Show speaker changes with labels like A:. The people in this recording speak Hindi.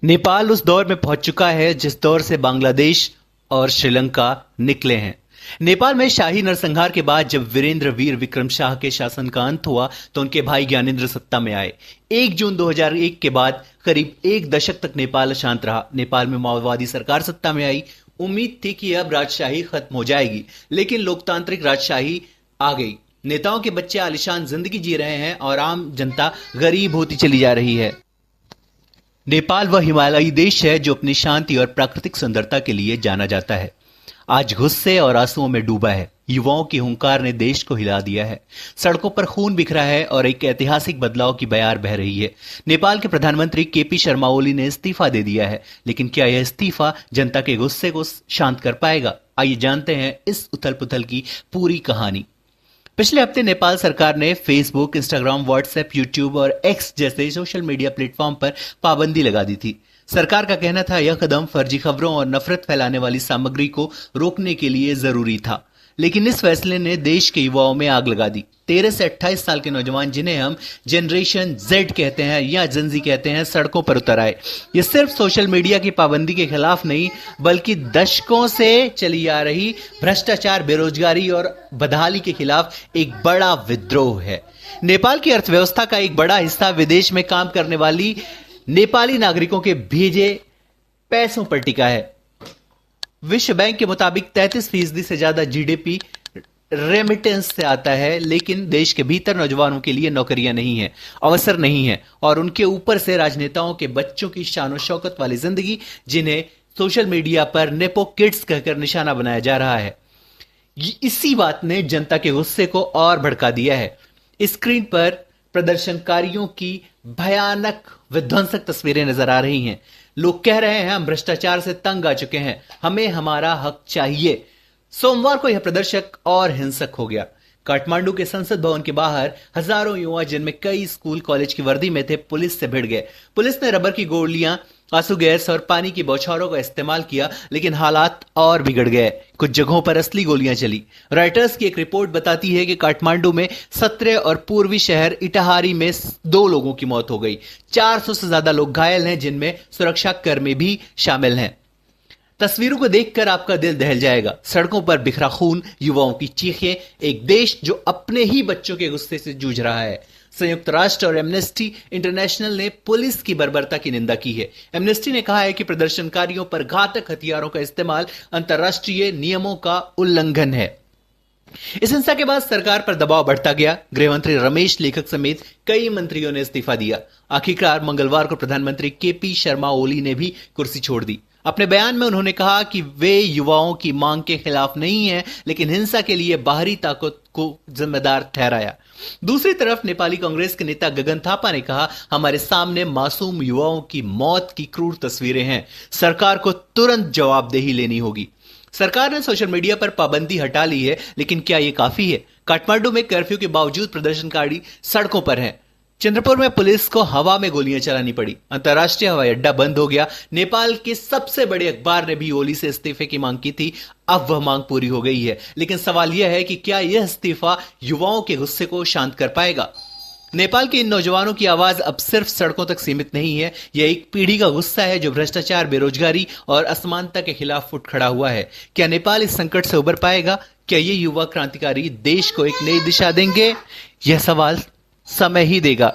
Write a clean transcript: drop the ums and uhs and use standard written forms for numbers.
A: नेपाल उस दौर में पहुंच चुका है जिस दौर से बांग्लादेश और श्रीलंका निकले हैं। नेपाल में शाही नरसंहार के बाद जब वीरेंद्र वीर विक्रम शाह के शासन का अंत हुआ तो उनके भाई ज्ञानेंद्र सत्ता में आए। 1 जून 2001 के बाद करीब 1 दशक तक नेपाल अशांत रहा। नेपाल में माओवादी सरकार सत्ता में आई। उम्मीद थी कि अब राजशाही खत्म हो जाएगी, लेकिन लोकतांत्रिक राजशाही आ गई। नेताओं के बच्चे आलिशान जिंदगी जी रहे हैं और आम जनता गरीब होती चली जा रही है। नेपाल वह हिमालयी देश है जो अपनी शांति और प्राकृतिक सुंदरता के लिए जाना जाता है। आज गुस्से और आंसुओं में डूबा है। युवाओं की हुंकार ने देश को हिला दिया है। सड़कों पर खून बिखरा है और एक ऐतिहासिक बदलाव की बयार बह रही है। नेपाल के प्रधानमंत्री केपी शर्मा ओली ने इस्तीफा दे दिया है, लेकिन क्या यह इस्तीफा जनता के गुस्से को शांत कर पाएगा? आइए जानते हैं इस उथल पुथल की पूरी कहानी। पिछले हफ्ते नेपाल सरकार ने फेसबुक, इंस्टाग्राम, व्हाट्सएप, यूट्यूब और एक्स जैसे सोशल मीडिया प्लेटफॉर्म पर पाबंदी लगा दी थी। सरकार का कहना था यह कदम फर्जी खबरों और नफरत फैलाने वाली सामग्री को रोकने के लिए जरूरी था, लेकिन इस फैसले ने देश के युवाओं में आग लगा दी। 13 से 28 साल के नौजवान, जिन्हें हम जनरेशन जेड कहते हैं या जेनजी कहते हैं, सड़कों पर उतर आए। ये सिर्फ सोशल मीडिया की पाबंदी के खिलाफ नहीं, बल्कि दशकों से चली आ रही भ्रष्टाचार, बेरोजगारी और बदहाली के खिलाफ एक बड़ा विद्रोह है। नेपाल की अर्थव्यवस्था का एक बड़ा हिस्सा विदेश में काम करने वाली नेपाली नागरिकों के भेजे पैसों पर टिका है। विश्व बैंक के मुताबिक 33% से ज्यादा जीडीपी रेमिटेंस से आता है, लेकिन देश के भीतर नौजवानों के लिए नौकरियां नहीं है, अवसर नहीं है, और उनके ऊपर से राजनेताओं के बच्चों की शान और शौकत वाली जिंदगी, जिन्हें सोशल मीडिया पर नेपो किड्स कहकर निशाना बनाया जा रहा है। इसी बात ने जनता के गुस्से को और भड़का दिया है। स्क्रीन पर प्रदर्शनकारियों की भयानक विध्वंसक तस्वीरें नजर आ रही हैं। लोग कह रहे हैं हम भ्रष्टाचार से तंग आ चुके हैं, हमें हमारा हक चाहिए। सोमवार को यह प्रदर्शक और हिंसक हो गया। काठमांडू के संसद भवन के बाहर हजारों युवा, जिनमें कई स्कूल कॉलेज की वर्दी में थे, पुलिस से भिड़ गए। पुलिस ने रबर की गोलियां, आंसू गैस और पानी की बौछारों का इस्तेमाल किया, लेकिन हालात और बिगड़ गए। कुछ जगहों पर असली गोलियां चली। रॉयटर्स की एक रिपोर्ट बताती है कि काठमांडू में 17 और पूर्वी शहर इटाहारी में 2 लोगों की मौत हो गई। 400 से ज्यादा लोग घायल हैं, जिनमें सुरक्षा कर्मी भी शामिल हैं। तस्वीरों को देखकर आपका दिल दहल जाएगा। सड़कों पर बिखरा खून, युवाओं की चीखें, एक देश जो अपने ही बच्चों के गुस्से से जूझ रहा है। संयुक्त राष्ट्र और एमनेस्टी इंटरनेशनल ने पुलिस की बर्बरता की निंदा की है। एमनेस्टी ने कहा है कि प्रदर्शनकारियों पर घातक हथियारों का इस्तेमाल अंतर्राष्ट्रीय नियमों का उल्लंघन है। इस हिंसा के बाद सरकार पर दबाव बढ़ता गया। गृहमंत्री रमेश लेखक समेत कई मंत्रियों ने इस्तीफा दिया। आखिरकार मंगलवार को प्रधानमंत्री केपी शर्मा ओली ने भी कुर्सी छोड़ दी। अपने बयान में उन्होंने कहा कि वे युवाओं की मांग के खिलाफ नहीं हैं, लेकिन हिंसा के लिए बाहरी ताकत को जिम्मेदार ठहराया। दूसरी तरफ नेपाली कांग्रेस के नेता गगन थापा ने कहा, हमारे सामने मासूम युवाओं की मौत की क्रूर तस्वीरें हैं। सरकार को तुरंत जवाबदेही लेनी होगी। सरकार ने सोशल मीडिया पर पाबंदी हटा ली है, लेकिन क्या यह काफी है? काठमांडू में कर्फ्यू के बावजूद प्रदर्शनकारी सड़कों पर हैं। चंद्रपुर में पुलिस को हवा में गोलियां चलानी पड़ी। अंतर्राष्ट्रीय हवाई अड्डा बंद हो गया। नेपाल के सबसे बड़े अखबार ने भी ओली से इस्तीफे की मांग की थी। अब वह मांग पूरी हो गई है, लेकिन सवाल यह है कि क्या यह इस्तीफा युवाओं के गुस्से को शांत कर पाएगा? नेपाल के इन नौजवानों की आवाज अब सिर्फ सड़कों तक सीमित नहीं है। यह एक पीढ़ी का गुस्सा है जो भ्रष्टाचार, बेरोजगारी और असमानता के खिलाफ उठ खड़ा हुआ है। क्या नेपाल इस संकट से उबर पाएगा? क्या ये युवा क्रांतिकारी देश को एक नई दिशा देंगे? यह सवाल समय ही देगा।